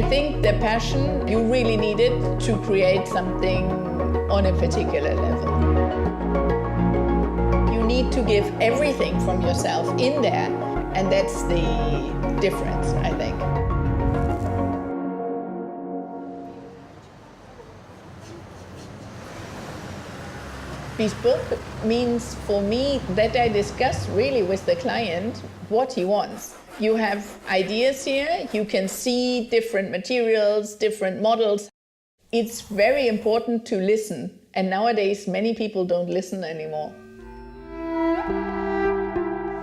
think the passion, you really need it to create something on a particular level. You need to give everything from yourself in there, and that's the difference, I think. Bespoke means for me that I discuss really with the client what he wants. You have ideas here, you can see different materials, different models. It's very important to listen, and nowadays many people don't listen anymore.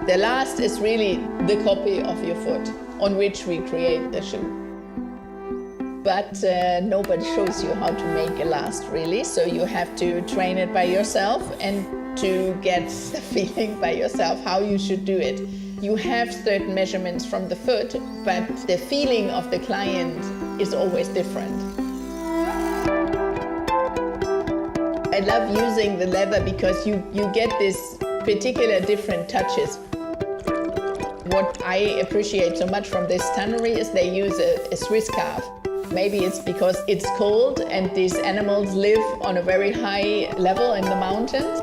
The last is really the copy of your foot on which we create the shoe. But nobody shows you how to make a last, really, so you have to train it by yourself and to get the feeling by yourself how you should do it. You have certain measurements from the foot, but the feeling of the client is always different. I love using the leather because you get this particular different touches. What I appreciate so much from this tannery is they use a Swiss calf. Maybe it's because it's cold and these animals live on a very high level in the mountains.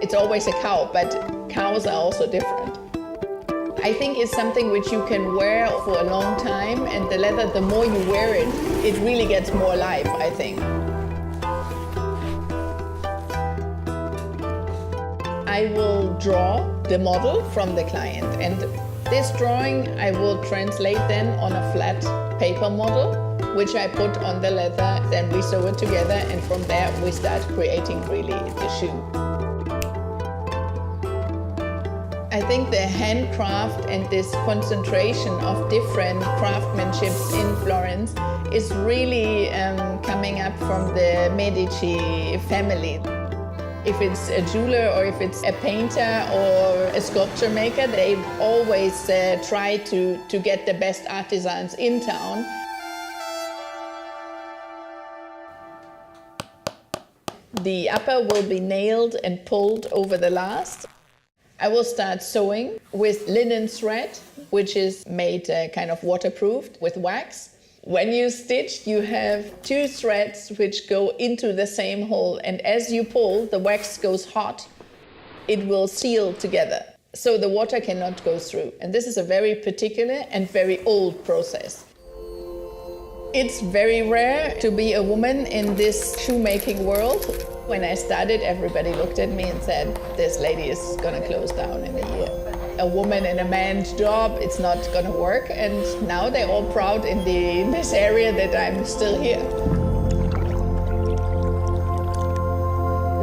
It's always a cow, but cows are also different. I think it's something which you can wear for a long time, and the leather, the more you wear it, it really gets more life, I think. I will draw the model from the client, and this drawing I will translate then on a flat paper model, which I put on the leather, then we sew it together, and from there we start creating really the shoe. I think the handcraft and this concentration of different craftsmanships in Florence is really coming up from the Medici family. If it's a jeweler or if it's a painter or a sculpture maker, they always try to get the best artisans in town. The upper will be nailed and pulled over the last. I will start sewing with linen thread, which is made kind of waterproofed with wax. When you stitch, you have two threads which go into the same hole, and as you pull, the wax goes hot. It will seal together, so the water cannot go through. And this is a very particular and very old process. It's very rare to be a woman in this shoemaking world. When I started, everybody looked at me and said, this lady is gonna close down in a year. A woman in a man's job, it's not gonna work. And now they're all proud in this area that I'm still here.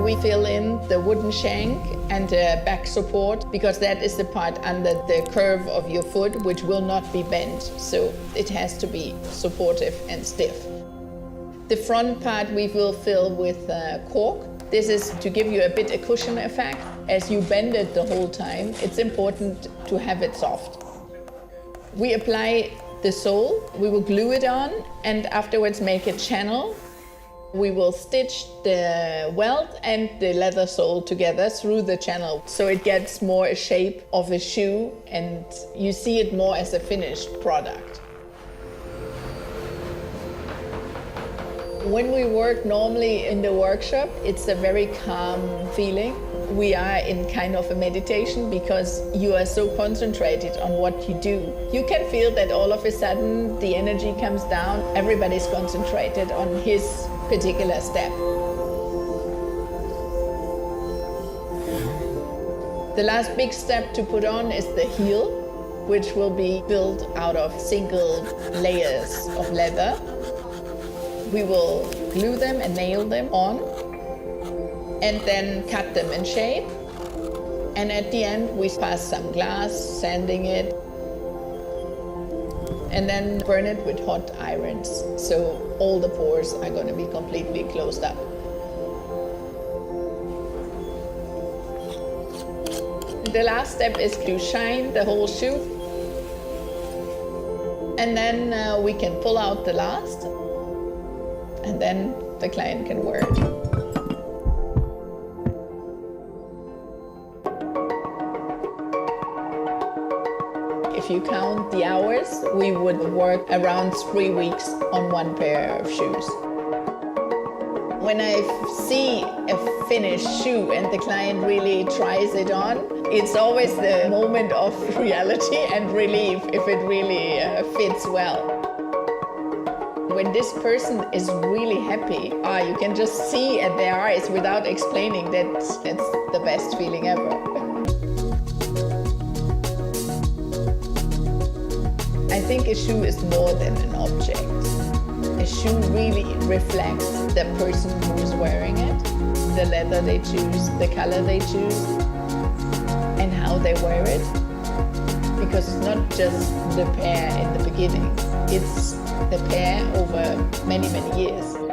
We fill in the wooden shank and the back support, because that is the part under the curve of your foot which will not be bent. So it has to be supportive and stiff. The front part we will fill with cork. This is to give you a bit a cushion effect. As you bend it the whole time, it's important to have it soft. We apply the sole, we will glue it on, and afterwards make a channel. We will stitch the welt and the leather sole together through the channel, so it gets more a shape of a shoe and you see it more as a finished product. When we work normally in the workshop, it's a very calm feeling. We are in kind of a meditation because you are so concentrated on what you do. You can feel that all of a sudden the energy comes down. Everybody's concentrated on his particular step. The last big step to put on is the heel, which will be built out of single layers of leather. We will glue them and nail them on, and then cut them in shape. And at the end, we pass some glass, sanding it, and then burn it with hot irons. So all the pores are going to be completely closed up. The last step is to shine the whole shoe. And then we can pull out the last, and then the client can wear it. If if you count the hours, we would work around 3 weeks on one pair of shoes. When I see a finished shoe and the client really tries it on, it's always the moment of reality and relief if it really fits well. When this person is really happy, you can just see at their eyes without explaining that it's the best feeling ever. I think a shoe is more than an object. A shoe really reflects the person who's wearing it, the leather they choose, the color they choose, and how they wear it. Because it's not just the pair in the beginning, it's the pair over many, many years.